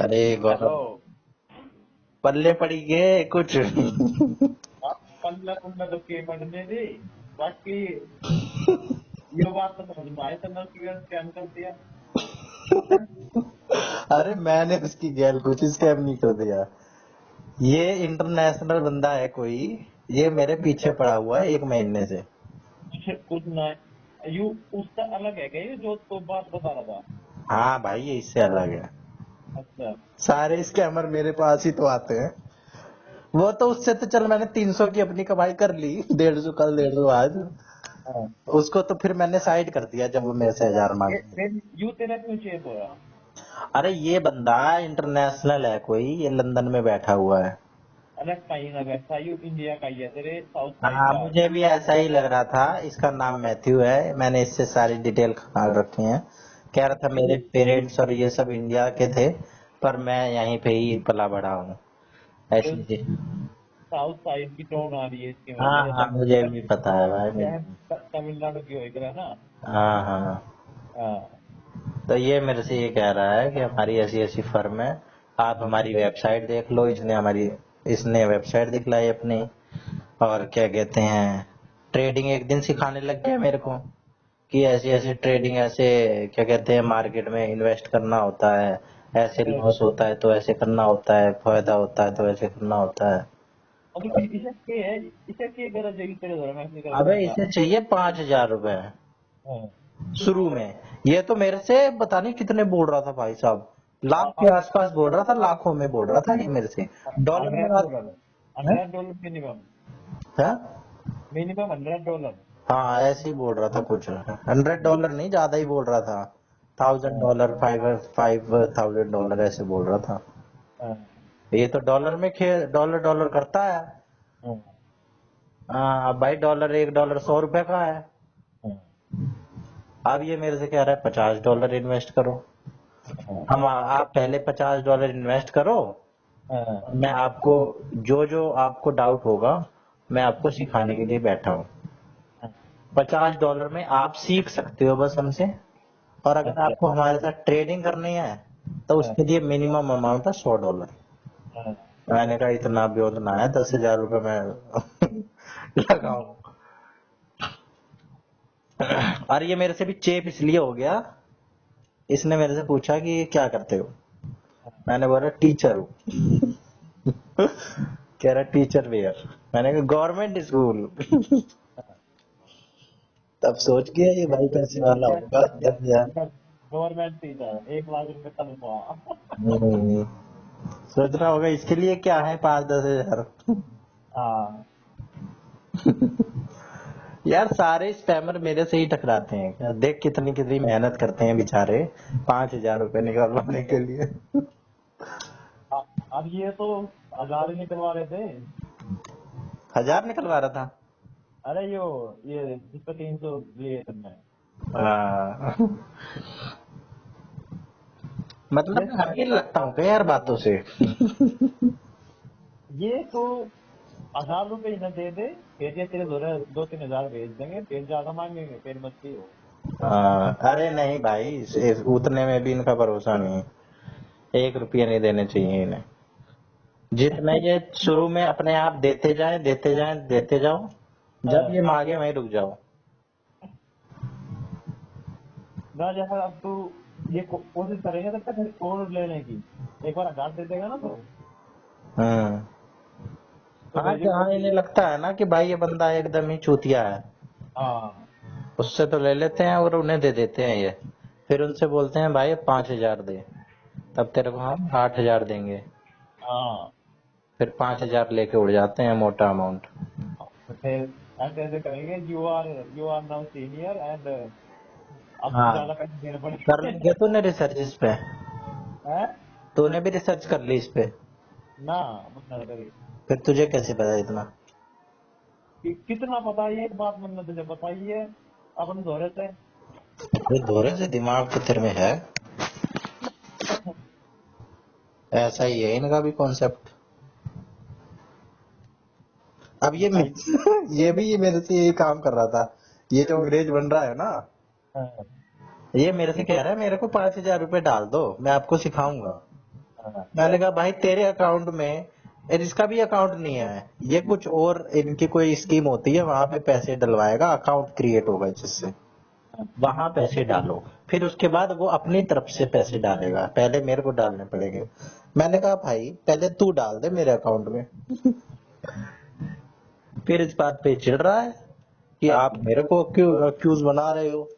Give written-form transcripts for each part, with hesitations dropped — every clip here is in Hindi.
अरे हेलो। गौरव, पल्ले पड़ी गए कुछ। आप पल्ला पुल्ला तो के पढ़ने दी। बाकी ये बात तो समझ में आई तो मैं स्कैम कर दिया। अरे मैंने उसकी गैल कुछ स्कैम नहीं कर दिया। ये इंटरनेशनल बंदा है कोई। ये मेरे पीछे पड़ा हुआ है 1 महीने से। कुछ ना यू उसका अलग है क्या ये जो तो बात बता रहा था। हाँ भाई, ये इससे अलग है। अच्छा। सारे स्कैमर मेरे पास ही तो आते हैं। वो तो उससे तो चल मैंने 300 की अपनी कमाई कर ली, 150 कल 150 आज। हाँ। उसको तो फिर मैंने साइड कर दिया जब वो मेरे से 1000 मांगे। यू तेरा क्यों चेप हो रहा। अरे ये बंदा इंटरनेशनल है कोई, ये लंदन में बैठा हुआ है। अरे कहीं ना वैसा यू इंडिया का ही है तेरे साउथ साइड हाँ, का। मुझे भी ऐसा ही लग रहा था। इसका नाम मैथ्यू है, मैंने इससे सारी डिटेल खंगाल रखी है। कह रहा था मेरे पेरेंट्स और ये सब इंडिया के थे, पर मैं यहीं पे ही पला बड़ा हूँ, तो ऐसी जी। साउथ साइड की टोन आ रही है इसके में हाँ जैसे हाँ, मुझे भी पता है भाई मुझे। तमिलनाडु की हो इधर ना। हाँ हाँ। हाँ। तो ये मेरे से ये कह रहा है कि हमारी ऐसी ऐसी फर्म है, आप हमारी वेबसाइट देख लो। इसने वेबसाइट दिखलाई अपनी। और क्या कहते हैं, ट्रेडिंग एक दिन सिखाने लग गया मेरे को कि ऐसी ऐसी ट्रेडिंग, ऐसे क्या कहते हैं, मार्केट में इन्वेस्ट करना होता है, ऐसे लॉस होता है तो ऐसे करना होता है, फायदा होता है तो ऐसे करना होता है। अब इसे के है। इसे के गरज है कि तेरे द्वारा मैं कर अबे दूंगा। इसे चाहिए 5,000 रुपए हाँ। शुरू में। ये तो मेरे से पता नहीं कितने बोल रहा था भाई साहब, लाख के आसपास बोल रहा था, लाखों में बोल रहा था ये मेरे से। डॉलर में बात $100 है? $100 मिनिमम। है? मिनिमम $100। हाँ ऐसे ही बोल रहा था कुछ, $100 नहीं, ज्यादा ही बोल रहा था। हाँ। $1,000, 5,000 ऐसे बोल रहा था। हाँ। ये तो डॉलर में खेल, डॉलर डॉलर करता है। हाँ। हाँ अब भाई, डॉलर $1 100 का है। हाँ। अब ये मेरे से कह रहा है $50 इन्वेस्ट करो। हाँ। हम आप पहले $50 इन्वेस्ट करो, हाँ। और मैं आपको जो जो आपको डाउट होगा, मैं आपको सिखाने के लिए बैठा हूँ। हाँ। $50 में आप सीख सकते हो बस हमसे। और अगर अच्छा। आपको हमारे साथ ट्रेडिंग करनी है तो हाँ। उसके लिए मिनिमम अमाउंट है $100। हाँ। मैंने कहा इतना भी उतना है, 10,000 रुपये मैं लगाऊं। और ये मेरे से भी चेप इसलिए हो गया, इसने मेरे से पूछा कि क्या करते हो। मैंने बोला टीचर हूँ। कह रहा टीचर वेयर। मैंने कहा गवर्नमेंट स्कूल। तब सोच गया ये भाई पैसे वाला होगा, 10,000। गवर्नमेंट टीचर $1 लाख तनख्वाह। हम्म, सोच रहा होगा इसके लिए क्या है 5-10 हजार। हाँ। यार सारे स्पैमर मेरे से ही टकराते हैं क्या, देख कितनी कितनी मेहनत करते हैं बेचारे 5,000 रुपए निकलवाने के लिए। अब ये तो 1000 ही निकलवा रहे थे। 1,000 निकलवा रहा था। अरे ये जिसपे 300 लिए तुमने। हाँ। मतलब ये मैं हकीर लगता हूँ क्या यार बातों से। ये तो $1000 ही ना दे दे। फिर ये तेरे 2-3 हजार भेज देंगे फिर ज्यादा मांगेंगे फिर मत हो। अरे नहीं भाई, उतने में भी इनका भरोसा नहीं है। 1 रुपया नहीं देने चाहिए इन्हें। जितना ये शुरू में अपने आप देते जाए देते जाए देते जाओ, जब ये मांगे वहीं रुक जाओ। ना जैसा अब तू ये कोशिश करेंगे तब तक और लेने की। एक बार 1000 दे देगा ना हम्म। तो हाँ फिर ये जहाँ इन्हें लगता है ना कि भाई ये बंदा एकदम ही चूतिया है, हाँ। उससे तो ले लेते हैं और उन्हें दे देते हैं ये। फिर उनसे बोलते हैं भाई 5,000 दे, तब तेरे को हम 8,000 देंगे। हाँ। फिर 5,000 लेके उड़ जाते हैं, मोटा अमाउंट। तो फिर ऐसे ऐसे करेंगे you are now senior and अब हाँ, ज्यादा पैसे देने कर पड़ेंगे। लेंगे तूने रिसर्च इस पे? हैं? तूने भी रिसर्च कर ली इस पे? ना मत करिए। फिर तुझे कैसे पता इतना? कितना पता है एक बात मैंने तुझे बताई है अपन दोहरे से। अरे दोरे से दिमाग तो तेरे में है, ऐसा ही है इनका भी कॉन्सेप्ट। अब ये भाई। ये भी ये मेरे से यही काम कर रहा था। ये जो अंग्रेज बन रहा है ना, हाँ। ये मेरे से कह रहा है मेरे को 5,000 रुपए डाल दो, मैं आपको सिखाऊंगा। मैंने कहा भाई तेरे अकाउंट में इसका भी अकाउंट नहीं है, ये कुछ और इनकी कोई स्कीम होती है, वहां पे पैसे डलवाएगा, अकाउंट क्रिएट होगा जिससे वहां पैसे डालो, फिर उसके बाद वो अपनी तरफ से पैसे डालेगा, पहले मेरे को डालने पड़ेंगे। मैंने कहा भाई पहले तू डाल दे मेरे अकाउंट में। फिर इस बात पे चिढ़ रहा है कि आप मेरे को क्यों अक्यूज बना रहे हो।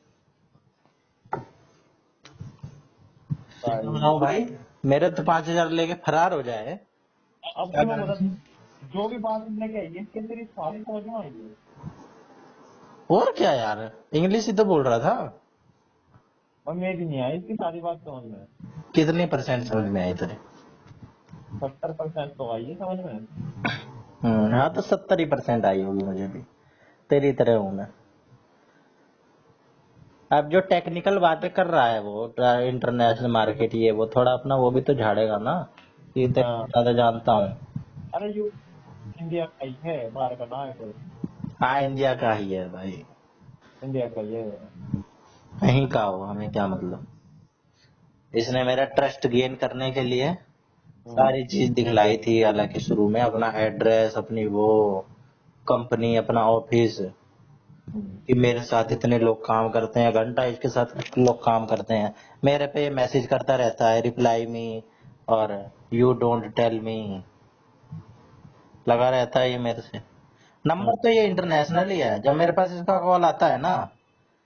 भाई भाई मेरे तो 5,000 लेके फरार हो जाए। अब क्या तुम्हें बता, करें? जो भी बात तुमने कही है इसके तेरी सारी समझ में आई है। और क्या यार, इंग्लिश ही तो बोल रहा था। और मेरी नहीं आई इसकी सारी बात समझ में। कितने परसेंट समझ में आई तेरे? 70% तो आई है समझ में। हाँ तो 70% आई होगी मुझे भी, तेरी तरह हूँ मैं। अब जो टेक्निकल बातें कर रहा है वो इंटरनेशनल मार्केट, ये वो थोड़ा अपना वो भी तो झाड़ेगा ना, ये तो हाँ, ज्यादा जानता हूँ। अरे यू इंडिया का ही है, बाहर का ना है कोई। हाँ इंडिया का ही है भाई, इंडिया का ही है। कहीं का हो हमें क्या मतलब। इसने मेरा ट्रस्ट गेन करने के लिए सारी चीज दिखलाई थी, हालांकि शुरू में अपना एड्रेस, अपनी वो कंपनी, अपना ऑफिस, कि मेरे साथ इतने लोग काम करते हैं, घंटा इसके साथ लोग काम करते हैं, मेरे पे मैसेज करता रहता है, रिप्लाई मी और यू डोंट टेल मी लगा रहता है ये मेरे से। नंबर तो ये इंटरनेशनल ही है, जब मेरे पास इसका कॉल आता है ना,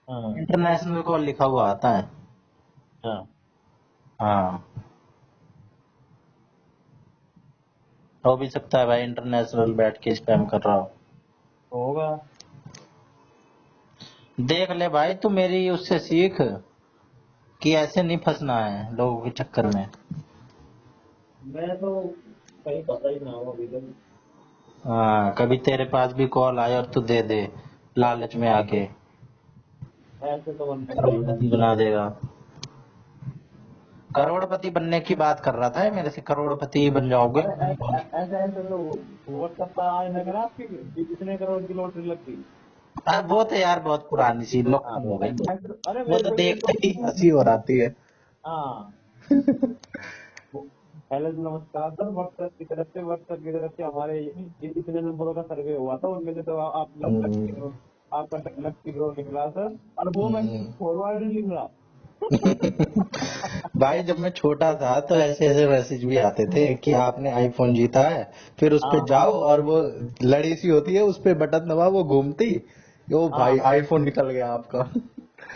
हाँ इंटरनेशनल कॉल लिखा हुआ आता है। हाँ, हाँ हो भी सकता है भाई इंटरनेशनल बैठ के स्पैम कर रहा हो। होगा। देख ले भाई तू मेरी उससे सीख कि ऐसे नहीं फंसना है लोगों के चक्कर में। मैं तो कहीं पता ही ना हो अभी तक। हाँ कभी तेरे पास भी कॉल आए और तू दे दे लालच में आके, ऐसे तो बनना ही नहीं है। करोड़पति बना देगा। करोड़पति बनने की बात कर रहा था ये मेरे से, करोड़पति ही बन जाओगे। अरे ऐसे ऐसे तो व्हाट्सएप पर आज लग आपकी इतने करोड़ की लॉटरी लग गई। वो तो यार बहुत पुरानी सी हाँ, लोकल हो गई, अरे वो मेरे तो को ये देखते ही हंसी हो आती है। हाँ, हेलो जी, नमस्कार सर, व्हाट्सएप की तरफ से हमारे इतने नंबरों का सर्वे हुआ था, उनमें से तो आप लोग हम्म, आपका 80 करोड़ निकला सर। और वो मैसेज हम्म। फॉरवर्ड नहीं निकला। भाई जब मैं छोटा था तो ऐसे ऐसे मैसेज भी आते थे कि आपने आईफोन जीता है, फिर उस पे हाँ जाओ और वो लड़ी सी होती है, उस पे बटन दबाओ, वो घूमती, ओ हाँ भाई आईफोन निकल गया आपका।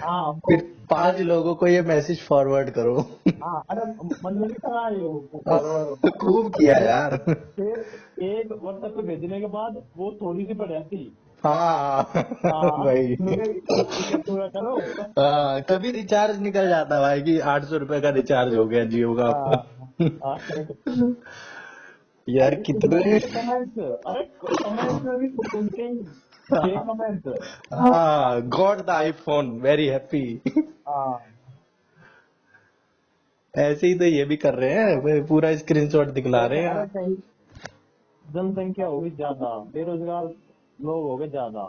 हाँ, फिर 5 लोगों को ये मैसेज फॉरवर्ड करो। हाँ, अरे मतलब नहीं था ये फॉरवर्ड। खूब किया यार। फिर एक व्हाट्सएप पे भेजने के बाद वो थोड़ी सी पड़ जाती। हाँ हाँ, भाई। मैंने इसे पूरा करो। हाँ कभी रिचार्ज निकल जाता भाई कि 800 रुपए का रिचार्ज हो गया जियो का हाँ आपका। हाँ, यार इसमें कितने। इसके कमेंट्स, अरे कमेंट्स में भी उनके ही 6 कमेंट्स। हाँ got the iPhone very happy. हाँ, ऐसे ही तो ये भी कर रहे हैं, वो पूरा स्क्रीनशॉट दिखला रहे अरे हैं। कहीं जनसंख्या होगी ज्यादा, बेरोजगार लोग हो गए ज्यादा,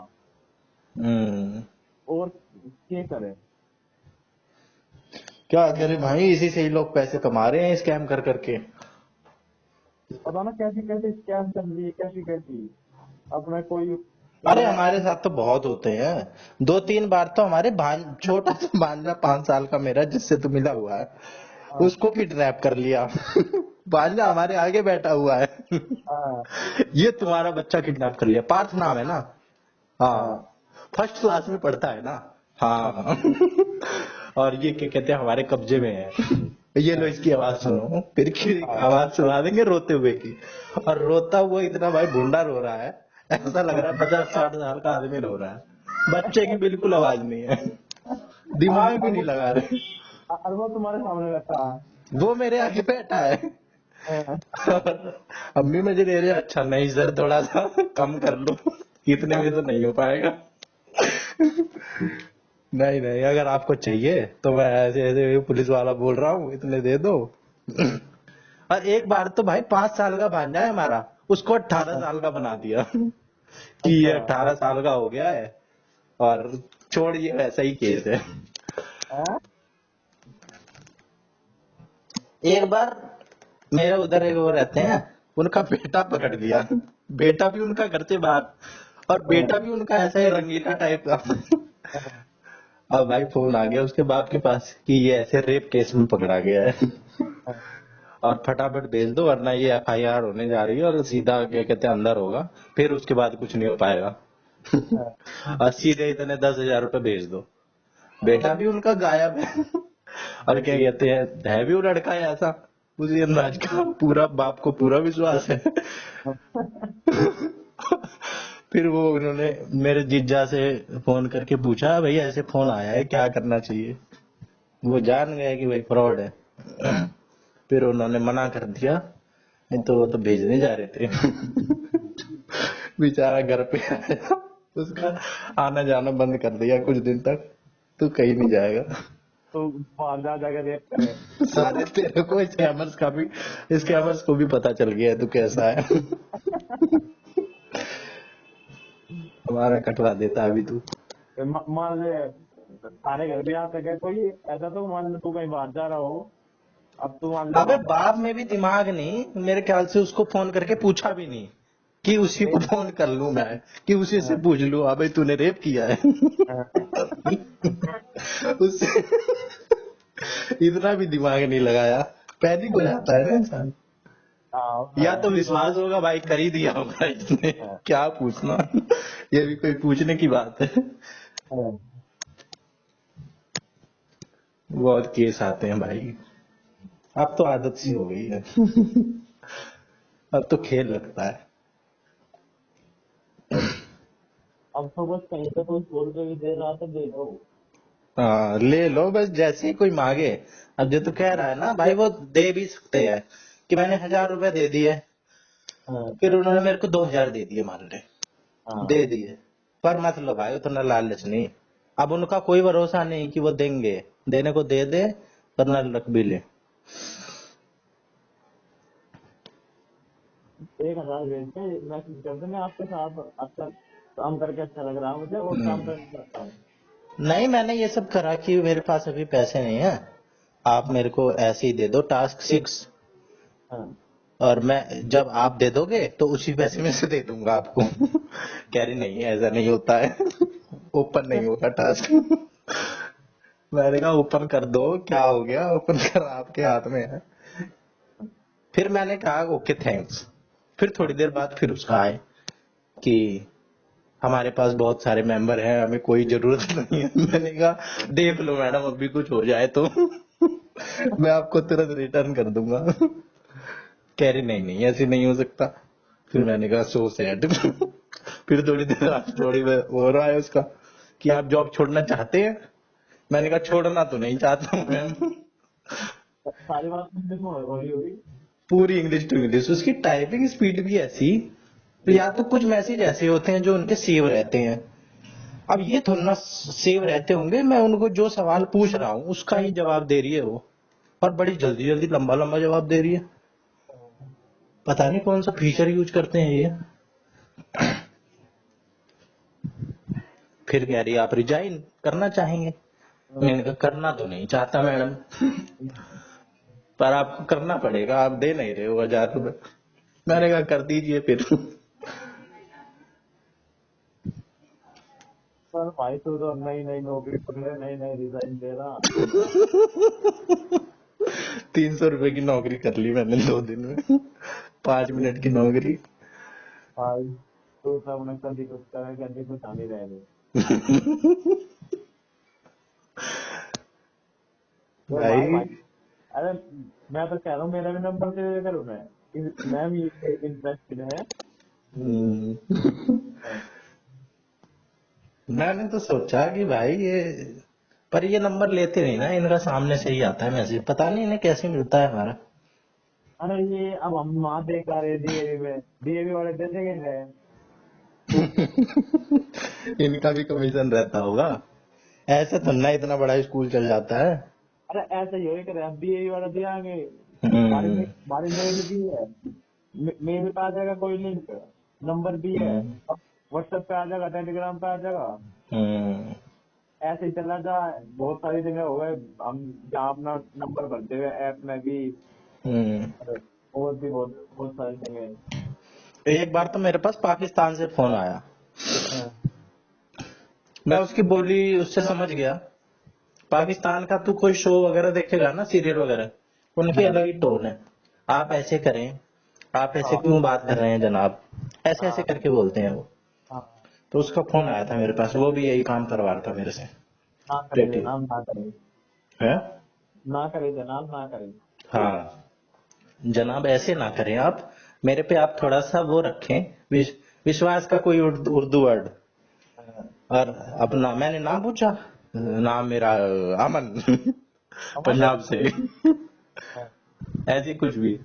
हम्म। और क्या करे। क्या करे भाई, इसी से ही लोग पैसे कमा रहे हैं स्कैम कर करके। पता ना कैसी कैसी स्कैम चल रही है, कैसी कैसी अपना कोई अरे इंटरनेट। हमारे साथ तो बहुत होते हैं, 2-3 बार तो हमारे छोटा सा भांजा 5 साल का मेरा जिससे तू मिला हुआ है, हाँ उसको किडनैप कर लिया। भांजा हमारे आगे बैठा हुआ है। हाँ ये तुम्हारा बच्चा किडनैप कर लिया, पार्थ नाम है ना। हाँ हाँ फर्स्ट क्लास में पढ़ता है ना। हाँ हाँ। और ये क्या कहते हैं हमारे कब्जे में है, ये लो इसकी आवाज सुनो, फिर की हाँ आवाज सुना देंगे रोते हुए की। और रोता हुआ इतना भाई भूंडा रो रहा है, ऐसा लग रहा है 50-60 साल का आदमी रो रहा है, बच्चे की बिल्कुल आवाज नहीं है, दिमाग भी नहीं लगा रहे। और वो तुम्हारे सामने बैठा वो मेरे आगे बैठा है। है। अम्मी मुझे दे रहे हैं, अच्छा नहीं सर थोड़ा सा कम कर लो, इतने में तो नहीं हो पाएगा। नहीं नहीं अगर आपको चाहिए तो मैं ऐसे ऐसे पुलिस वाला बोल रहा हूँ, इतने दे दो। और एक बार तो भाई 5 साल का भांजा है हमारा, उसको 18 साल का बना दिया कि ये अच्छा 18 साल का हो गया है। और छोड़िए वैसा ही केस है। है? एक बार मेरे उधर एक वो रहते हैं, उनका बेटा पकड़ लिया, बेटा भी उनका घर से बाहर, और बेटा भी उनका ऐसा ही रंगीला टाइप का। अब भाई फोन आ गया उसके बाप के पास कि ये ऐसे रेप केस में पकड़ा गया है, और फटाफट भेज दो वरना ये एफआईआर होने जा रही है और सीधा क्या कहते हैं अंदर होगा, फिर उसके बाद कुछ नहीं हो पाएगा। और सीधे इतने 10,000 रुपए भेज दो। बेटा भी उनका गायब है, और क्या कहते हैं है भी वो लड़का है ऐसा उसी अंदाज का, पूरा बाप को पूरा विश्वास है। फिर वो उन्होंने मेरे जीजा से फोन करके पूछा भाई ऐसे फोन आया है क्या करना चाहिए, वो जान गए कि भाई फ्रॉड है। फिर उन्होंने मना कर दिया, नहीं तो वो तो भेजने जा रहे थे। बेचारा घर पे आया, उसका आना जाना बंद कर दिया कुछ दिन तक, तो कहीं नहीं जाएगा। तो बाहर जा जाकर रेप करे। सारे तेरे को स्कैमर्स का भी, स्कैमर्स को भी पता चल गया है तू कैसा है। हमारा कटवा देता अभी तू। मान ले तारे घर भी आ सके कोई, ऐसा तो मान ले तू कहीं बाहर जा रहा हो, अब तू मान ले अबे बाप में भी दिमाग नहीं, मेरे ख्याल से उसको फोन करके पूछा भी नहीं कि उसी को फोन कर लूं मैं, कि उसी से पूछ लूं अबे तूने रेप किया है। उससे इतना भी दिमाग नहीं लगाया, पैनिक हो जाता है ना इंसान। या तो विश्वास होगा भाई कर ही दिया होगा इसने, क्या पूछना, ये भी कोई पूछने की बात है। बहुत केस आते हैं भाई, अब तो आदत सी हो गई है। अब तो खेल लगता है। अब तो बस कहीं पे कोई बोल के भी दे रहा तो दे दो। हाँ ले लो बस, जैसे ही कोई मांगे। अब जो तू कह रहा है ना भाई, वो दे भी सकते हैं कि मैंने 1,000 रुपए दे दिए, फिर उन्होंने मेरे को 2,000 दे दिए मान ले, दे दिए, पर मत लो भाई उतना लालच नहीं। अब उनका कोई भरोसा नहीं कि वो देंगे, देने को दे दे वरना रख भी ले। 1,000 भेज के मैसेज कर देंगे आपके साथ अच्छा काम करके अच्छा लग रहा है मुझे और काम करना चाहता हूँ। नहीं मैंने ये सब करा कि मेरे पास अभी पैसे नहीं है, आप मेरे को ऐसे ही दे दो टास्क 6, और मैं जब आप दे दोगे तो उसी पैसे में से दे दूंगा आपको। कह रही नहीं ऐसा नहीं होता है, ओपन नहीं होगा टास्क। मैंने कहा ओपन कर दो, क्या हो गया, ओपन कर आपके हाथ में है। फिर मैंने कहा ओके थैंक्स। फिर थोड़ी देर बाद फिर उसका आए कि हमारे पास बहुत सारे मेंबर हैं, हमें कोई जरूरत नहीं है। मैंने कहा देख लो मैडम अभी कुछ हो जाए तो मैं आपको तुरंत रिटर्न कर दूंगा। कह रही नहीं नहीं ऐसे नहीं हो सकता। फिर मैंने कहा सो सैड। फिर थोड़ी देर बाद थोड़ी हो रहा है उसका कि आप जॉब छोड़ना चाहते हैं। मैंने कहा छोड़ना तो नहीं चाहता हूँ मैम। सारी बात इंग्लिश में होगी होगी। पूरी इंग्लिश टू इंग्लिश, उसकी टाइपिंग स्पीड भी ऐसी, तो या तो कुछ मैसेज ऐसे होते हैं जो उनके सेव रहते हैं, अब ये थोड़ा ना सेव रहते होंगे, मैं उनको जो सवाल पूछ रहा हूँ उसका ही जवाब दे रही है वो, और बड़ी जल्दी जल्दी लंबा लंबा जवाब दे रही है। पता नहीं कौन सा फीचर यूज करते हैं ये। फिर कह रही आप रिजाइन करना चाहेंगे। मैंने कहा करना तो नहीं चाहता मैडम, पर आपको करना पड़ेगा, आप दे नहीं रहे हो 1,000 रुपए। मैंने कहा कर दीजिए फिर। पर भाई तू तो नई नई नौकरी पकड़े नई नई रिजाइन दे रहा। 300 रुपए की नौकरी कर ली मैंने 2 दिन में, 5 मिनट की नौकरी। भाई तू तो अपने कभी कुछ करे कभी कुछ आने रह गए। तो भाई भाई अरे मैं तो कह रहा हूँ मेरा भी नंबर दे दे करूँ मैं भी इंटरेस्टेड है। मैंने तो सोचा कि भाई ये, पर ये नंबर लेते नहीं ना, इनका सामने से ही आता है मैसेज, पता नहीं इन्हें कैसे मिलता है हमारा। अरे ये अब हम वहाँ देख आ रहे डीएवी में, डीएवी वाले दे देंगे। इनका भी कमीशन रहता होगा, ऐसे तो ना इतना बड़ा स्कूल चल जाता है। अरे ऐसा ही होगा करे, अब डीएवी वाले दिखाएंगे हम्म, हमारी मेल भी है, मेल पे आ जाएगा कोई लिंक, नंबर भी है, हम्म, व्हाट्सएप पे आ जाएगा, टेलीग्राम पे आ जाएगा। हम्म, ऐसे ही चला जाए बहुत सारी जगह हो गए हम जहाँ अपना नंबर भरते हुए ऐप में भी हम्म। सारी जगह। एक बार तो मेरे पास पाकिस्तान से फोन आया, हाँ, मैं उसकी बोली उससे समझ गया। पाकिस्तान का तू कोई शो वगैरह देखेगा ना, सीरियल वगैरह, उनकी अलग ही टोन है। आप ऐसे करें, आप ऐसे क्यों बात कर रहे हैं जनाब, ऐसे ऐसे हाँ, करके बोलते हैं वो। हाँ। तो उसका फोन आया था मेरे पास, वो भी यही काम करवा रहा था मेरे से। ना करे पेटी जनाब, ना करे, है। ना करे जनाब, ना करे। हाँ जनाब, ऐसे ना करें आप मेरे पे, आप थोड़ा सा वो रखें, विश्वास का कोई उर्दू वर्ड। हाँ, और अपना मैंने नाम पूछा, नाम मेरा अमन अमन। पंजाब से, हाँ, ऐसी कुछ भी।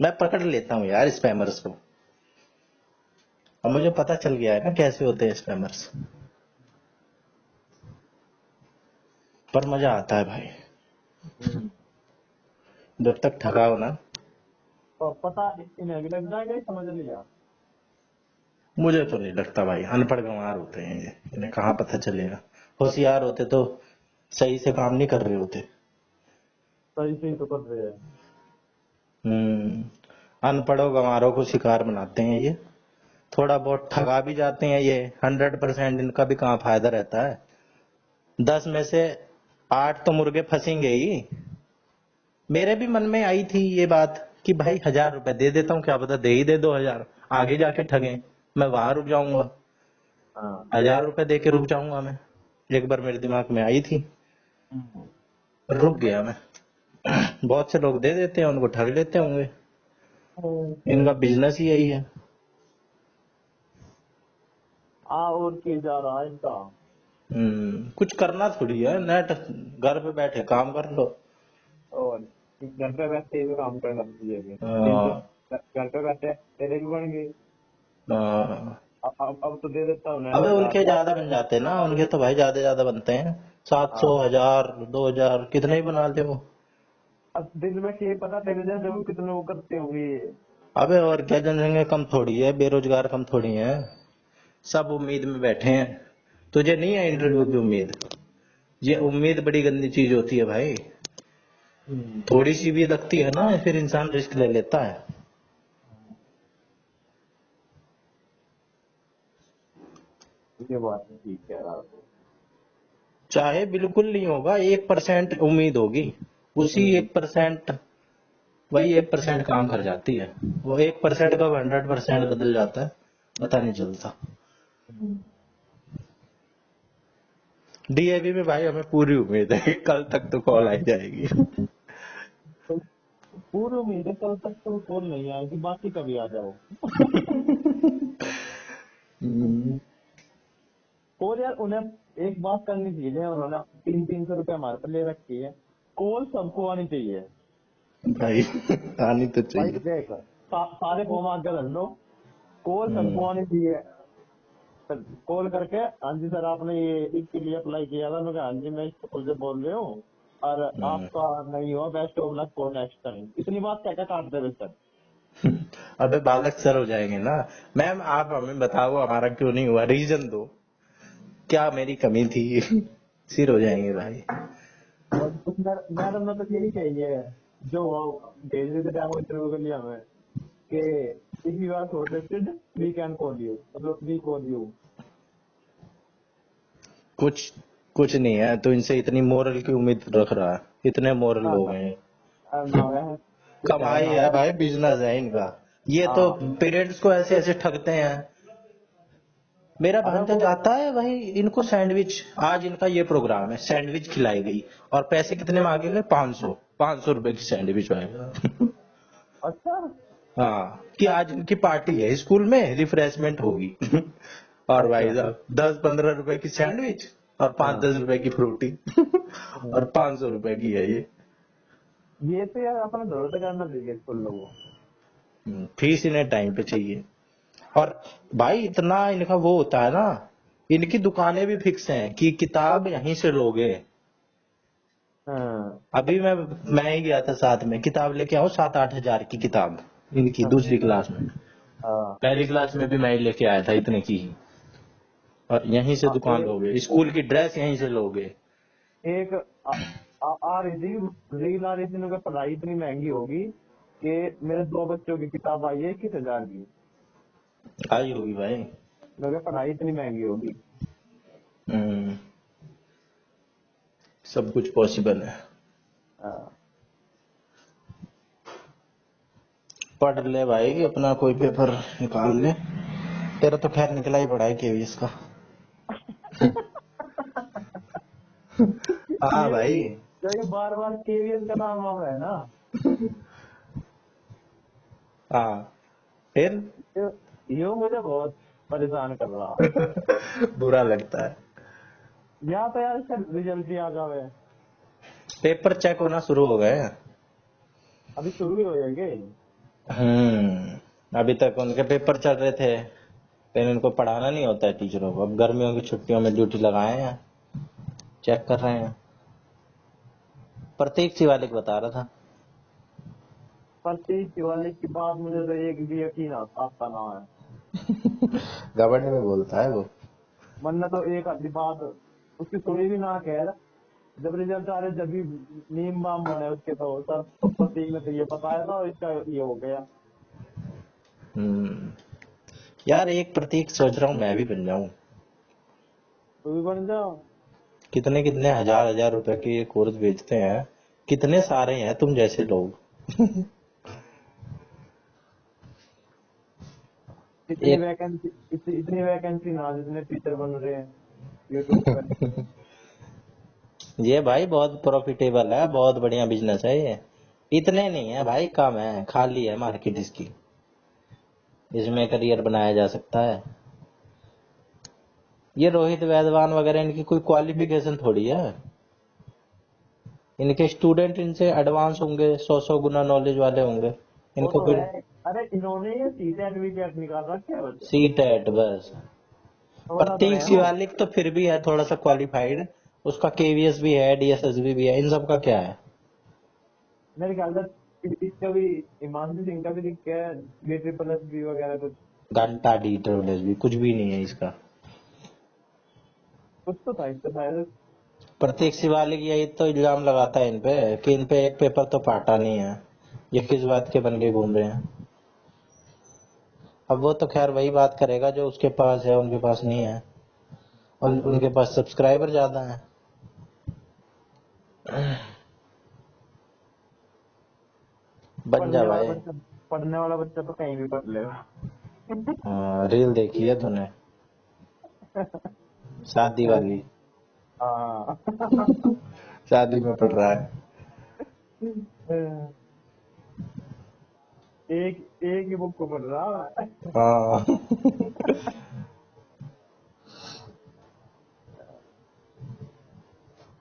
मैं पकड़ लेता हूँ यार स्पैमर्स को, अब मुझे पता चल गया है ना कैसे होते हैं स्पैमर्स। पर मजा आता है भाई, हम्म। जब तक ठगा हो ना। तो पता इन्हें भी लग जाएगा, समझ लिया। मुझे तो नहीं लगता भाई, अनपढ़ गंवार होते हैं ये, इन्हें कहाँ पता चलेगा। होशियार होते तो सही से काम नहीं कर रहे होते। सही सही तो कर रहे हैं। अनपढ़ों गंवारों को शिकार बनाते हैं ये, थोड़ा बहुत ठगा भी जाते हैं ये। 100% इनका भी कहाँ फायदा रहता है, 10 में से 8 तो मुर्गे फंसेंगे ही। मेरे भी मन में आई थी ये बात कि भाई 1000 रुपए दे देता हूँ, क्या पता दे ही दे 2000, आगे जाके ठगे, मैं वहां रुक जाऊंगा। हाँ। 1000 रुपए दे के रुक जाऊंगा मैं, एक बार मेरे दिमाग में आई थी, हम्म। रुक गया मैं। बहुत से लोग दे देते हैं, उनको ठग लेते होंगे, इनका बिजनेस ही यही है। और किया जा रहा है इनका। कुछ करना थोड़ी है, नेट घर पे बैठे काम कर लो। और घर पे बैठे भी काम करना चाहिए भी। तीन हाँ, घर पे बैठे तेरे भी बन गए। हाँ। अब तो दे देता हूँ नेट अबे का। उनके ज्यादा बन जाते हैं ना, उनके तो भाई ज्यादा ज्यादा बनते हैं, 700, हाँ। 1000, 2000 कितने ही बना लेते वो। अब दिन में क्या पता तेरे जैसे वो कितने वो करते होंगे। अबे और क्या, जनसंख्या कम थोड़ी है, बेरोजगार कम थोड़ी है, सब उम्मीद में बैठे हैं। तुझे नहीं है इंटरव्यू की उम्मीद, ये उम्मीद बड़ी गंदी चीज होती है भाई। हम्म। थोड़ी सी भी लगती है ना, फिर इंसान रिस्क ले लेता है। ये बात ठीक है यार। चाहे बिल्कुल नहीं होगा, 1% उम्मीद होगी, उसी 1%, वही 1% काम कर जाती है। वो 1% कब 100% बदल जाता है पता नहीं चलता। डीएवी में भाई हमें पूरी उम्मीद है कि कल तक तो कॉल आ ही जाएगी। तो पूरी उम्मीद है कल तक तो कॉल नहीं आएगी, बाकी कभी आ जाओ। हम्म, और यार उन्हें एक बात करनी चाहिए, उन्होंने 300-300 रुपये हमारे पे ले रखी है। कॉल सबको आनी चाहिए। भाई आनी तो भाई चाहिए। देख, सारे फॉर्म आगे रख लो, कॉल सबको हम्म, आनी चाहिए। कॉल करके, हाँ जी सर आपने ये इसके लिए अप्लाई किया था, मैं कहा, हाँ जी मैं इस स्कूल से बोल रही हूँ और हम्म। आपका नहीं हुआ, best of luck for next time. इतनी बात क्या क्या काट देवे सर। अबे बालक सर हो जाएंगे ना। मैम आप हमें बताओ हमारा क्यों नहीं हुआ, रीजन दो, क्या मेरी कमी थी। सिर हो जाएंगे भाई। और कुछ मैडम ने तो यही चाहिए, जो भेज देते थे वो इंटरव्यू के लिए हमें, कि if you are shortlisted we can call you, मतलब वी कॉल यू। कुछ कुछ नहीं है तो इनसे इतनी मोरल की उम्मीद रख रहा है, इतने मोरल लोग हैं। ना है कुछ है कमाई ना। है भाई, बिजनेस है इनका। ये तो हाँ। पेरेंट्स को ऐसे ऐसे ठगते हैं। मेरा अरे भांजा वो जाता है भाई, इनको सैंडविच, आज इनका ये प्रोग्राम है, सैंडविच खिलाई गई और पैसे कितने मांगे गए, 500, 500 रुपए की सैंडविच आएगा। अच्छा। हाँ कि आज इनकी पार्टी है स्कूल में, रिफ्रेशमेंट होगी। और भाई अच्छा। साहब 10-15 रुपए की सैंडविच और पाँच हाँ। दस रुपए की फ्रूटी। और 500 रुपए की है ये। ये तो यार अपना जरूरत करना चाहिए स्कूल लोगों फीस इन्हें टाइम पे चाहिए। और भाई इतना इनका वो होता है ना, इनकी दुकानें भी फिक्स हैं कि किताब यहीं से लोगे। को। हाँ। अभी मैं ही गया था साथ में, किताब लेके आओ 7-8 हजार की किताब, इनकी दूसरी क्लास में। हाँ। पहली क्लास में भी मैं ही लेके आया था इतने की ही। और यहीं से दुकान लोगे, स्कूल की ड्रेस यहीं से लोगे। एक आ रही थी रील, आ रही थी उनका, पढ़ाई इतनी महंगी होगी कि मेरे 2 बच्चों की किताब आई है 21,000 की। आई होगी भाई। मैं पढ़ाई इतनी महंगी होगी। हम्म, सब कुछ पॉसिबल है। हाँ। पढ़ ले भाई, अपना कोई पेपर निकाल ले। तेरा तो खैर निकला ही पड़ा है केवीएस का। हाँ ये भाई। जो ये बार बार केवीएस का नाम आ रहा है ना, हाँ, फिर ये मुझे बहुत परेशान कर रहा। बुरा लगता है। या तो यार इसका रिजल्ट ही आ जावे। पेपर चेक होना शुरू हो गए। अभी शुरू ही हो जाएंगे। अभी तक उनके पेपर चल रहे थे, लेकिन इनको पढ़ाना नहीं होता है टीचरों को। अब गर्मियों की छुट्टियों में ड्यूटी लगाए हैं, चेक कर रहे हैं। प्रतीक शिवालिक बता रहा था। प्रतीक शिवालिक की बात मुझे तो एक भी यकीन आता ना है। गवर्नमेंट में बोलता है वो। वरना तो एक आधी बात उसकी थोड़ी भी ना कह। जब रिजल्ट आ रहे जब भी नीम बाम बने उसके तो सर प्रतीक ने तो ये बताया था और इसका ये हो गया। हम्म, यार एक प्रतीक सोच रहा हूँ मैं भी बन जाऊं। तो भी बन जाओ। कितने कितने हजार हजार रुपए के ये कोर्स बेचते हैं, कितने सारे हैं तुम जैसे लोग। इतनी एक वैकेंसी इतनी वैकेंसी ना जितने टीचर बन रहे हैं यूट्यूब पर। ये भाई बहुत प्रॉफिटेबल है, बहुत बढ़िया बिजनेस है ये। इतने नहीं है भाई, कम है, खाली है मार्केट इसकी। इसमें करियर बनाया जा सकता है। ये रोहित वैदवान वगैरह इनकी कोई क्वालिफिकेशन थोड़ी है। इनके स्टूडेंट इनसे एडवांस होंगे, 100 गुना नॉलेज वाले होंगे। वो इनको तो फिर है। अरे इन्होंने ये सीटेट वीटेट निकाल रखे है बच्चे। सीटेट बस। तो बता तो प्रतीक रहे हैं वो। शिवालिक तो फिर भी है थोड़ा सा क्वालिफाइड। उसका केवीएस भी है, डीएसएसबी भी है, इन सब का क्या है। मेरे ख्याल से इसका भी हिमांशु सिंह का भी दिख के बी ट्रिपल एस बी वगैरह घंटा डी ट्रिपल भी कुछ भी नहीं है इसका। कुछ तो था इसका शायद। प्रतीक शिवालिक यही तो इल्जाम लगाता है इन पे कि इन पे एक पेपर तो पाटा नहीं है। ये किस बात के बन के घूम रहे हैं। अब वो तो खैर वही बात करेगा जो उसके पास है, उनके पास नहीं है। और उनके पास सब्सक्राइबर ज्यादा है। बन जा भाई। पढ़ने वाला बच्चा तो कहीं भी पढ़ लेगा। रील देखी है तूने, शादी वाली। हाँ। शादी में पढ़ रहा है। एक एक ही बुक को पढ़ रहा है। हाँ।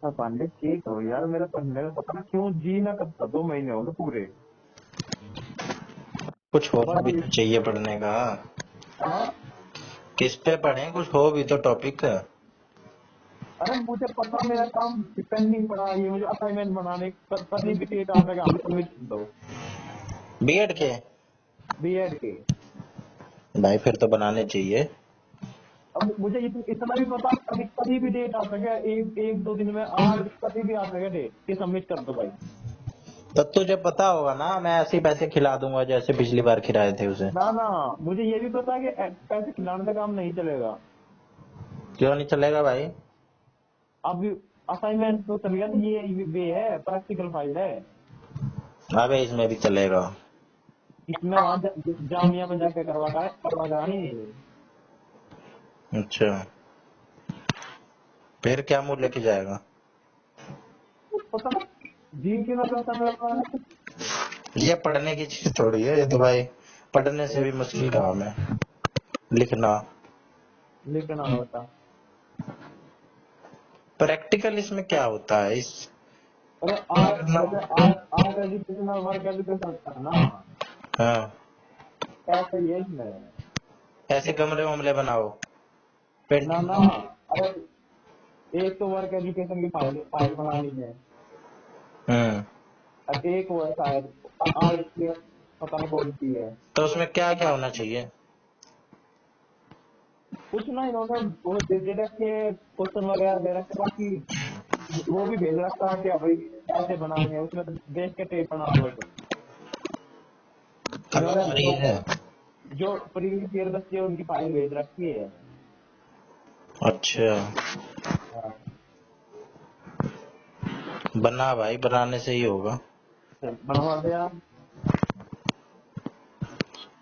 पांडे ठीक हो यार, मेरा पढ़ने का पता नहीं क्यों जी ना करता 2 महीने हो गए पूरे। कुछ होना भी बस तो चाहिए पढ़ने का। हाँ। किस पे पढ़े, कुछ हो भी तो टॉपिक। अरे मुझे पता मेरा काम पेंडिंग पड़ा है, ये मुझे असाइनमेंट बनाने कभी भी डेट आता है आप सबमिट कर दो। बीएड के। बीएड के। भाई फिर तो बनाने चाहिए। अब मुझे इतना भी पता कभी कभी भी डेट आ सके, एक एक 2 दिन में आज कभी भी आ सके डेट कि सबमिट कर दो भाई। तब तुझे पता होगा ना, मैं ऐसे ही पैसे खिला दूंगा जैसे पिछली बार खिलाए थे उसे। ना ना, मुझे ये भी पता है कि पैसे खिलाने का काम नहीं चलेगा। क्यों नहीं चलेगा भाई। अब असाइनमेंट तो चलेगा, ये वे है प्रैक्टिकल फाइल है। अबे इसमें भी चलेगा। इसमें वहां जामिया में जाके करवा नहीं। अच्छा, फिर क्या मुंह लेके जाएगा। पता जी की मतलब समझ। ये पढ़ने की चीज थोड़ी है, ये तो भाई पढ़ने से भी मुश्किल काम है लिखना। लिखना होता। प्रैक्टिकल इसमें क्या होता है इस। अरे आर्ट एजुकेशनल वर्क एजुकेशन था ना। हाँ, ऐसे ही है इसमें। ऐसे गमले वमले बनाओ, ना पेंटिंग। ना। अरे एक तो वर्क एजुकेशन की फाइल फाइल बनानी है। हम्म, और एक वो है शायद आर्ट की, पता नहीं कौन सी है। तो उसमें क्या क्या होना चाहिए। कुछ ना इन्होंने वो दे रखे क्वेश्चन वगैरह दे रखे, बाकी वो भी भेज रखा है कि भाई ऐसे बनानी है, उसमें देख के टेप बना दो। हवा आ रही है। जो प्रीवियस ईयर बच्चे हैं, उनकी फाइल भेज रखी है। अच्छा, हाँ, बना भाई, बनाने से ही होगा। बनवा दे आप।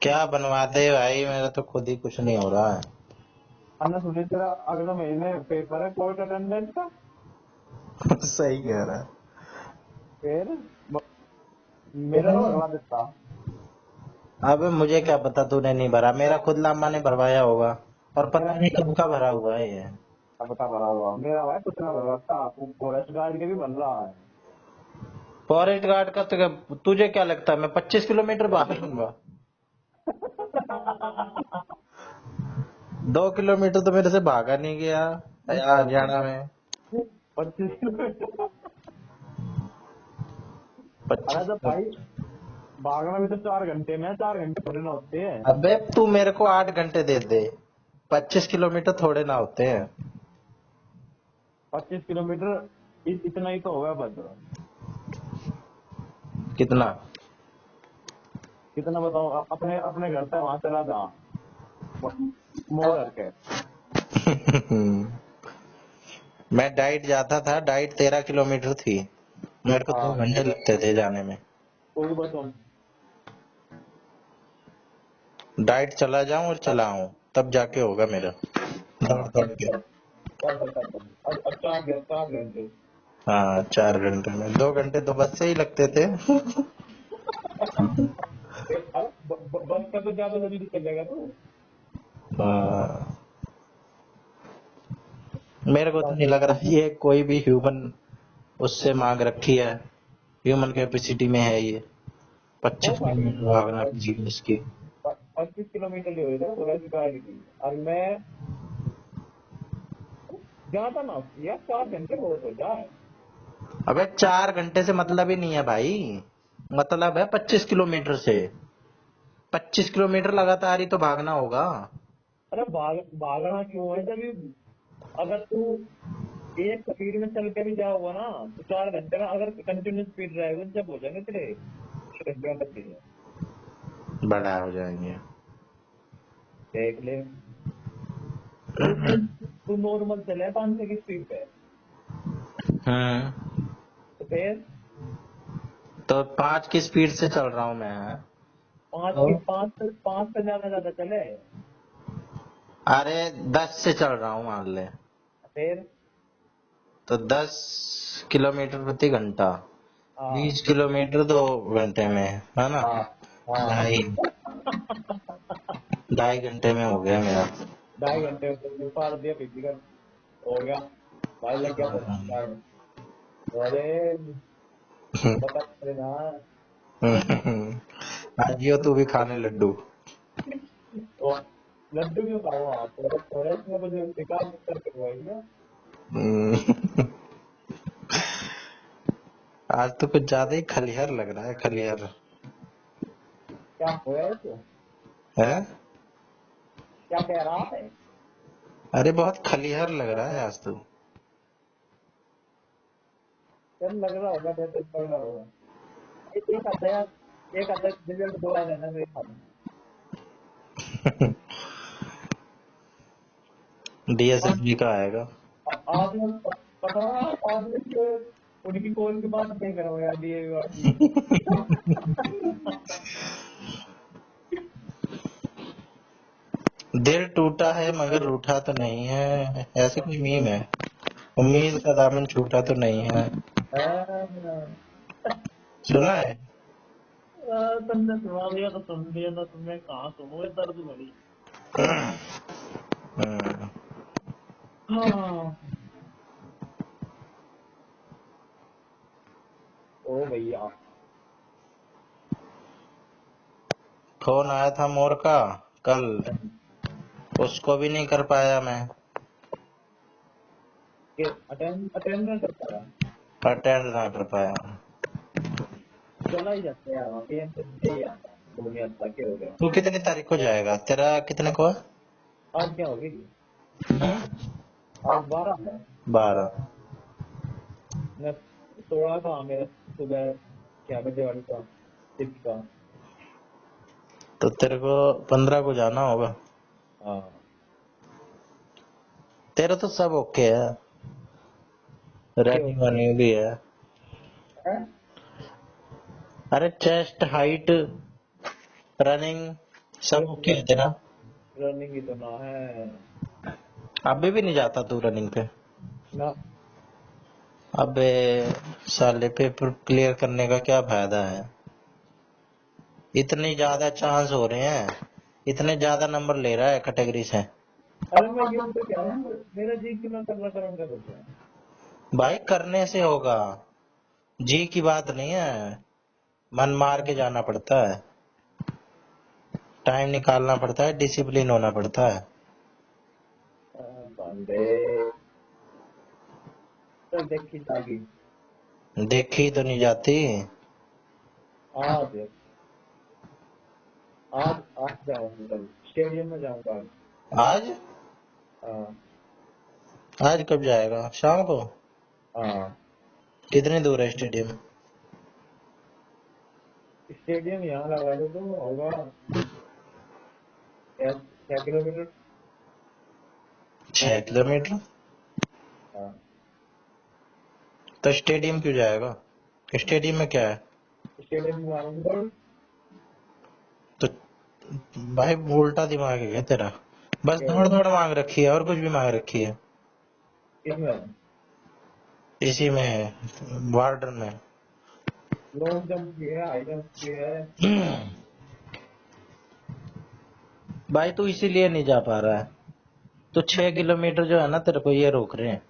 क्या बनवा दे भाई, मेरा तो खुद ही कुछ नहीं हो रहा है। अन्ना सुने तेरा अगले महीने पेपर है कोर्ट अटेंडेंस का। सही कह रहा है। फिर मेरा तो भरवा देता। अबे मुझे क्या पता तूने नहीं भरा, मेरा खुद लामा ने भरवाया होगा, और मेरा पता नहीं कब का भरा हुआ है ये। अब बता भरा हुआ मेरा भाई, कुछ ना भरवा था। फॉरेस्ट गार्ड के भी बन रहा है। फॉरेस्ट गार्ड का तो तुझे क्या लगता है मैं 25 किलोमीटर भागूंगा? 2 किलोमीटर तो मेरे से भागा नहीं गया यार हरियाणा में। 25 किलोमीटर। अरे तो 25। भाई, भागना भी तो 4 घंटे में है, 4 घंटे थोड़े ना होते हैं। अबे तू मेरे को 8 घंटे दे दे, 25 किलोमीटर थोड़े ना होते हैं। 25 किलोमीटर इतना ही तो होगा बस। कितना? कितना बताओ, अपने अपने घर से वहां चला जा, मोड़ करके। मैं डाइट जाता था, डाइट 13 किलोमीटर थी, मेरे को हाँ, 2 घंटे लगते थे जाने में। कोई बताओ। डाइट चला जाऊं और चला आऊं तब जाके होगा मेरा, दौड़ हाँ, दौड़ के। अब 4 घंटे। हाँ 4 घंटे में, 2 घंटे तो बस से ही लगते थे। बस का तो ज्यादा जल्दी चल जाएगा तू। हाँ, मेरे को तो नहीं लग रहा ये कोई भी ह्यूमन उससे मांग रखी है, ह्यूमन कैपेसिटी में है ये ओ 25 किलोमीटर भागना भाई, जीवन की। 25 किलोमीटर जो है ना फॉरेस्ट गार्ड की, और मैं ज्यादा ना यार, 4 घंटे बहुत हो जाए। अबे 4 घंटे से मतलब ही नहीं है भाई, मतलब है 25 किलोमीटर से। 25 किलोमीटर लगातार ही तो भागना होगा। अरे भागना क्यों है, जब अगर तू एक स्पीड में चल के भी जाओगा ना, तो 4 घंटे में अगर कंटिन्यूस स्पीड रहेगा तो जब हो जाएंगे तेरे 6 घंटे में बच्चे। बड़ा हो जाएंगे। देख ले, तू नॉर्मल चले 500 की स्पीड पे, हम्म, तो फिर तो 5 की स्पीड से चल रहा हूँ मैं। पाँच से ज्यादा चले। अरे 10 से चल रहा हूँ मान ले, फिर तो 10 किलोमीटर प्रति घंटा, हाँ 20 किलोमीटर 2 घंटे में, है ना? हाँ हाँ, ढाई, 2.5 घंटे में हो गया मेरा। 2.5 घंटे में पार दिया फिजिकल, हो गया भाई, लग गया तो। अरे बता रहे ना। आजियो तू भी खाने लड्डू। और लड्डू क्यों खाओ आप, फॉरेस्ट में मुझे शिकार करके खवाइए। हम्म, आज तो कुछ ज्यादा ही खलिहर लग रहा है, खलिहर क्या होया तो, है। क्या कह रहा है। अरे बहुत खलिहर लग रहा है आज तो। चल लग रहा होगा, मैं तो पढ़ रहा होगा। एक आता है, एक आता है रिजल्ट दो आ जाना मेरे खाने। डीएसएसबी का आएगा। आज पता, आज उनकी कॉल के बाद क्या करो यार, ये दिल टूटा है मगर रूठा तो नहीं है, ऐसे कोई मीम है। उम्मीद का दामन छूटा तो नहीं है, सुना है? तुमने सुना दिया तो सुन दिया ना, तुमने कहाँ सुनो, ये दर्द भरी। हम्म, हाँ, ओ भैया। फोन आया था मोर का कल, उसको भी नहीं कर पाया मैं, अटेंड अटेंड ना कर पाया। अटेंड ना कर पाया। चला ही जाता है यार, वहाँ पे यही आता है, दुनिया तक के हो गया। तू कितनी तारीख को जाएगा, तेरा कितने को है? आज क्या होगी, आज 12 है। 12। मैं 16 का मेरा सुबह 6 बजे वाली का, 6 का। तो तेरे को 15 को जाना होगा। हाँ तेरा तो सब ओके है, रनिंग वनिंग भी है। अरे चेस्ट हाइट रनिंग सब ओके है तेरा। रनिंग ही तो ना है अभी भी नहीं जाता तू रनिंग पे? ना। अबे साले पेपर क्लियर करने का क्या फायदा है? इतने ज्यादा चांस हो रहे हैं, इतने ज्यादा नंबर ले रहा है कैटेगरी से। अरे मैं यूं तो क्या हूँ, मेरा जी क्यों ना करना करूंगा तो भाई करने से होगा, जी की बात नहीं है, मन मार के जाना पड़ता है, टाइम निकालना पड़ता है, डिसिप्लिन होना पड़ता है। बंदे तो देखी जागी। देखी तो नहीं जाती। आज आज आज जाऊंगा, कल स्टेडियम में जाऊंगा आज। आज? हाँ आज कब जाएगा, शाम को? हाँ। कितनी दूर है स्टेडियम? स्टेडियम यहाँ लगा दो तो होगा 6 किलोमीटर। 6 किलोमीटर? हाँ तो स्टेडियम क्यों जाएगा, स्टेडियम में क्या है? स्टेडियम में आऊंगा। तो भाई उल्टा दिमाग है क्या तेरा? बस दौड़ दौड़ मांग रखी है और कुछ भी मांग रखी है? इसमें इसी में वार्डन में? लॉन्ग जंप भी है, हाई जंप भी है। भाई तू इसीलिए नहीं जा पा रहा है, तो 6 किलोमीटर जो है ना तेरे को ये रोक रहे हैं।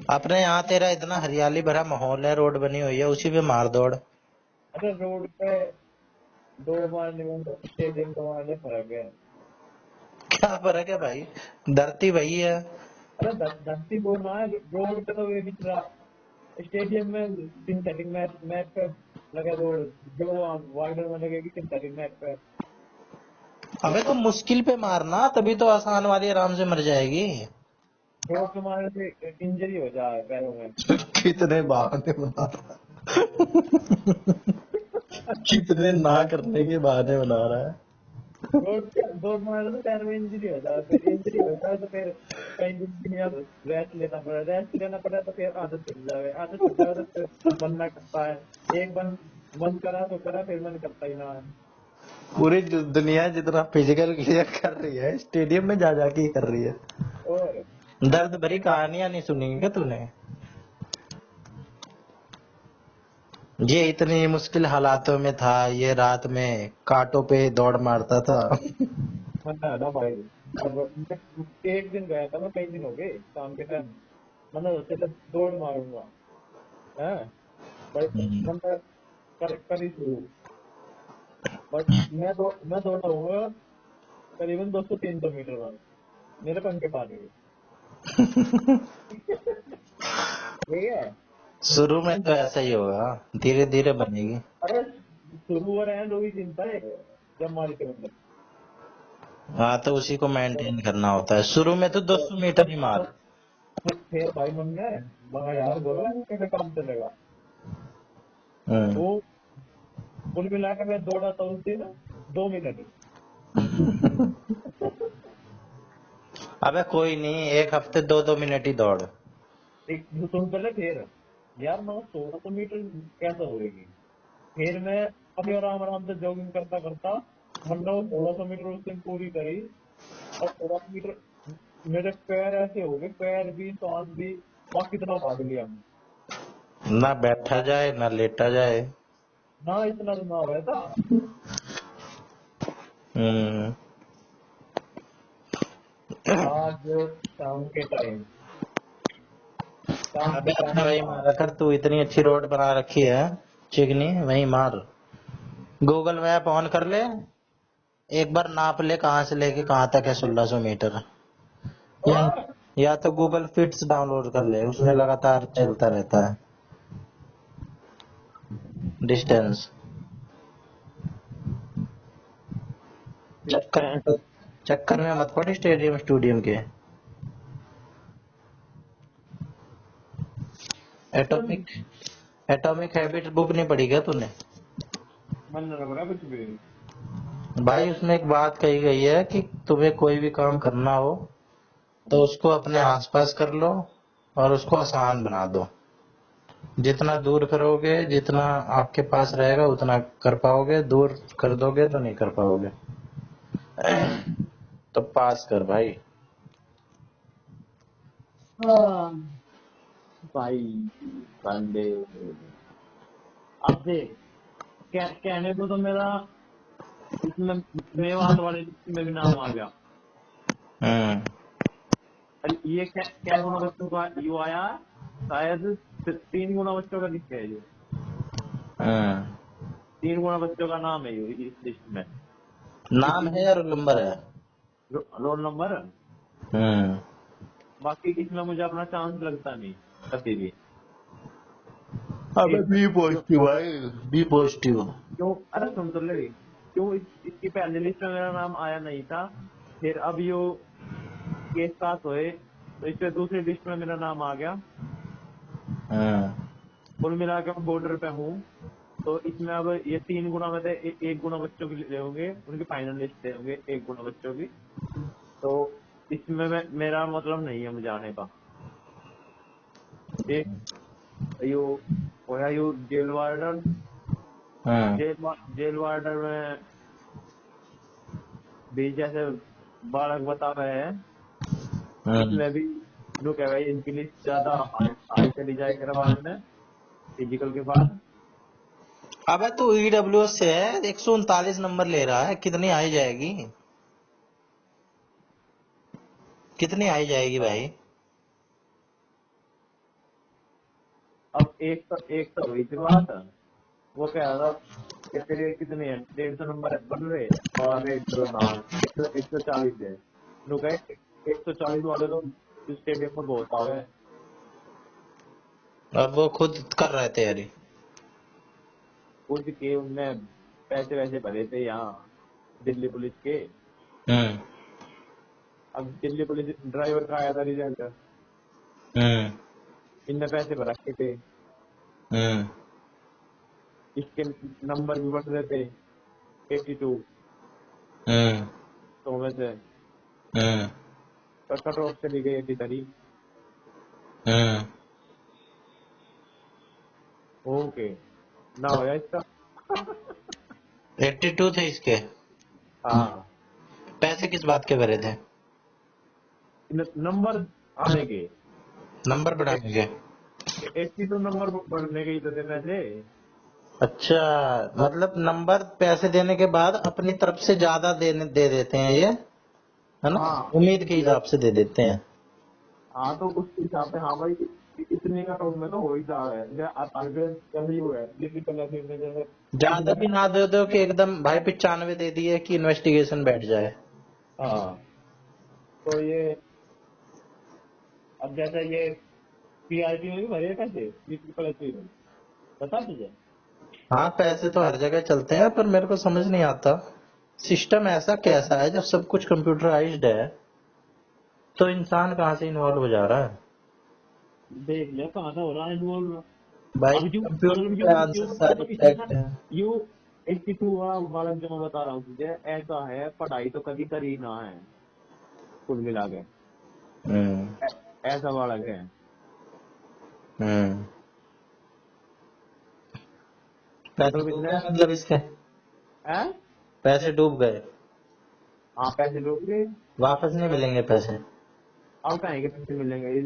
अपने यहाँ तेरा इतना हरियाली भरा माहौल है, रोड बनी हुई है, उसी पे मार दौड़। अच्छा रोड पे दौड़ मारने में स्टेडियम को मारने फर्क है। क्या फर्क है भाई, धरती वही है। अरे धरती बोल रहा है, रोड पे तो ये दिख रहा। स्टेडियम में सिंथेटिक मैट मैट पे लगा रोड, जो वार्डर में लगेगी सिंथेटिक मैट पे। अबे तो मुश्किल पे मारना, तभी तो आसान वाली आराम से मर जाएगी। रोड पे मारने से इंजरी हो जाए पैरों में। कितने बहाने बना रहा है। कितने ना करने के बहाने बना रहा है। रोड पे दौड़ मारने से पैर में इंजरी हो जाए, फिर इंजरी हो जाए तो फिर कई दिन के लिए रेस्ट लेना पड़े तो फिर आदत छूट जाए तो फिर मन ना करता है। एक बन मन करा तो करा, फिर मन करता ही ना है। पूरी दुनिया जितना फिजिकल क्लियर कर रही है, स्टेडियम में जा जाके ही कर रही है। और दर्द भरी कहानियां नहीं सुनी क्या तूने? ये इतनी मुश्किल हालातों में था, ये रात में कांटों पे दौड़ मारता था। मन है ना भाई। अब एक दिन गया था, मैं कई दिन हो गए शाम के टाइम, मैंने सोचा था दौड़ मारूंगा है। बट मैंने कर ही शुरू। बट मैं दौड़ा हुआ करीबन 200-300 मीटर बाद मेरे पंखे पार गए। ठीक है। शुरू में तो ऐसा ही होगा, धीरे धीरे बनेगी। अरे शुरू हो रहे हैं, दो ही चिंता है जब मारी के अंदर। हाँ तो उसी को मेंटेन करना होता है, शुरू में तो 200 मीटर ही मार। फिर भाई मन में मगर यार बोला कैसे काम चलेगा। हम्म। वो कुल मिला के मैं दौड़ा था उस दिन 2 मिनट। अबे कोई नहीं, एक हफ्ते 2-2 मिनट ही दौड़। एक सुन पहले फिर यार मैं 1600 मीटर कैसे होगी। फिर मैं अभी आराम आराम से जॉगिंग करता करता मतलब 1600 मीटर उस दिन पूरी करी। और 1600 मीटर मेरे पैर ऐसे हो गए, पैर भी सांस भी बाकी तरह भाग लिया। ना बैठा जाए ना लेटा जाए। ना इतना तो ना हुआ था। हम्म। आज शाम के टाइम शाम अबे के अपने टाइम वही मारा कर, तू इतनी अच्छी रोड बना रखी है चिकनी, वही मार। गूगल मैप ऑन कर ले, एक बार नाप ले कहाँ से लेके कहाँ तक है 1600 मीटर। या या तो गूगल फिट्स डाउनलोड कर ले, उसमें लगातार चलता रहता है डिस्टेंस। चक्कर में तो, चक्कर में मत पड़ स्टेडियम स्टूडियम के। एटॉमिक एटॉमिक हैबिट बुक नहीं पढ़ी क्या तूने? मन न लग रहा कुछ भी। भाई उसमें एक बात कही गई है कि तुम्हें कोई भी काम करना हो तो उसको अपने आसपास कर लो और उसको आसान बना दो। जितना दूर करोगे, जितना आपके पास रहेगा उतना कर पाओगे, दूर कर दोगे तो नहीं कर पाओगे। तो पास कर भाई। हाँ भाई बंदे, अब देख, कहने को तो मेरा इसमें मेवात वाले लिस्ट में भी नाम आ गया। हम्म। अरे ये क्या गुना बच्चों का यू आया, शायद 3 गुना बच्चों का लिस्ट है ये। हम्म। 3 गुना बच्चों का नाम है ये इस लिस्ट में। नाम है या रोल नंबर है? Roll number. हम्म। बाकी इसमें मुझे अपना चांस लगता नहीं कभी भी। अबे बी क्यों पॉजिटिव भाई, बी पॉजिटिव। क्यों अरे सुन तो ले, क्यों इसकी पहली लिस्ट में मेरा नाम आया नहीं था, फिर अब यो केस पास हुए तो इससे दूसरी लिस्ट में मेरा नाम आ गया। हम्म। कुल मिला के मैं बॉर्डर पे हूँ। तो इसमें अब ये 3 गुना में से 1 गुना बच्चों की ले होंगे, उनकी फाइनल लिस्ट दे होंगे 1 गुना बच्चों की। तो इसमें मेरा मतलब नहीं है मुझे आने का। एक यो होया यो जेल वार्डन। हम्म। जेल वार्डन में भी जैसे बालक बता रहे हैं, हम्म। इसमें भी लोग कह रहे हैं इनकी लिस्ट ज्यादा हाई चली जाएगी करवाने में फिजिकल के बाद। अबे तू ईडब्ल्यूएस से है, 139 नंबर ले रहा है, कितनी आई जाएगी? कितनी आई जाएगी भाई? अब एक तो हुई थी बात, वो कह रहा था कि तेरे कितने हैं, 150 नंबर बन रहे और रेट करो नाम 140 है। लोग कहे 140 वाले तो स्टेडियम में बहुत आ गए। अब वो खुद कर रहे तैयारी। कुछ के उनने पैसे वैसे भरे थे यहाँ दिल्ली पुलिस के। हम्म। अब दिल्ली पुलिस ड्राइवर का आया था रिजल्ट, हम्म। इनने पैसे भर रखे थे, हम्म। इसके नंबर भी बढ़ रहे थे 82 हम्म। 100 में से। हम्म। पर कट ऑफ चली गई 83। हम्म। ओके ना होया इसका। 82 थे इसके। हाँ पैसे किस बात के भरे थे? नंबर आने के। नंबर बढ़ाने के? 82 नंबर बढ़ने के ही तो थे पैसे। अच्छा, मतलब नंबर पैसे देने के बाद अपनी तरफ से ज्यादा दे देते हैं ये, है ना? हाँ उम्मीद के हिसाब से दे देते हैं। हाँ, तो उस हिसाब से हाँ भाई इतने का टोन में तो हो ही जा रहा है। अगर कभी हुआ है दिल्ली कलेक्टर में जैसे ज्यादा भी ना दे दो कि एकदम भाई 95 दे दिए कि इन्वेस्टिगेशन बैठ जाए। हाँ, तो ये अब जैसे ये पीआरटी में भी भरे पैसे दिल्ली कलेक्टर में, बता तुझे। हाँ, पैसे तो हर जगह चलते हैं, पर मेरे को समझ नहीं आता सिस्टम ऐसा कैसा है, जब सब कुछ कंप्यूटराइज्ड है तो इंसान कहाँ से इन्वॉल्व हो जा रहा है? देख ले कहाँ था हो रहा है इन्वॉल्व। भाई अब यू कंप्यूटर मतलब पे आंसर सारे इसमें फैक्ट हैं। यू 82 वाला बालक जो मैं बता रहा हूँ तुझे, ऐसा है पढ़ाई तो कभी करी ना है कुल मिला के। हम्म। ऐसा बालक है। हम्म। पैसे मतलब डूब इतने गए मतलब इसके? हैं। पैसे डूब गए? हाँ पैसे डूब गए। वापस नहीं मिलेंगे पैसे? अब कहेंगे पैसे मिलेंगे,